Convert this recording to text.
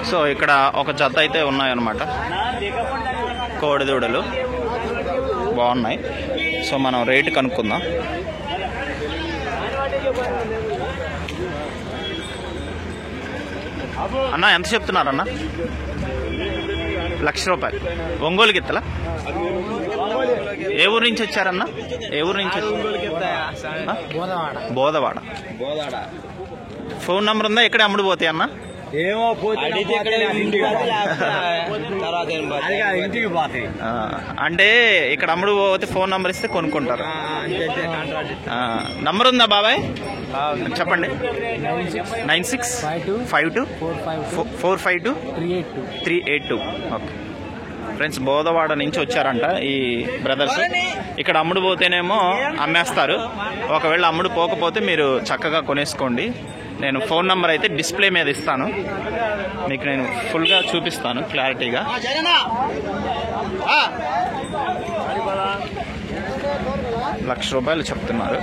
So ఇక్కడ ఒక జత అయితే ఉన్నాయన్నమాట, కోడిదూడలు బాగున్నాయి. సో మనం రేటు కనుక్కుందాం. అన్న ఎంత చెప్తున్నారన్న? 1,00,000 రూపాయలు. ఒంగోలు గిత్తలా? ఏ ఊరు నుంచి వచ్చారన్న? ఏ ఊరు నుంచి? బోదవాడ. ఫోన్ నంబర్ ఉందా? ఎక్కడ అమ్ముడు పోతాయి అన్న? అంటే ఇక్కడ అమ్ముడు పోతే ఫోన్ నంబర్ ఇస్తే కొనుక్కుంటారు. నంబర్ ఉందా బాబాయ్? చెప్పండి. 9652452382. ఓకే ఫ్రెండ్స్, బోధవాడ నుంచి వచ్చారంట ఈ బ్రదర్స్. ఇక్కడ అమ్ముడు పోతేనేమో అమ్మేస్తారు, ఒకవేళ అమ్ముడు పోకపోతే మీరు చక్కగా కొనేసుకోండి. నేను ఫోన్ నెంబర్ అయితే డిస్ప్లే మీద ఇస్తాను, మీకు నేను ఫుల్గా చూపిస్తాను క్లారిటీగా. ₹1,00,000 చెప్తున్నారు.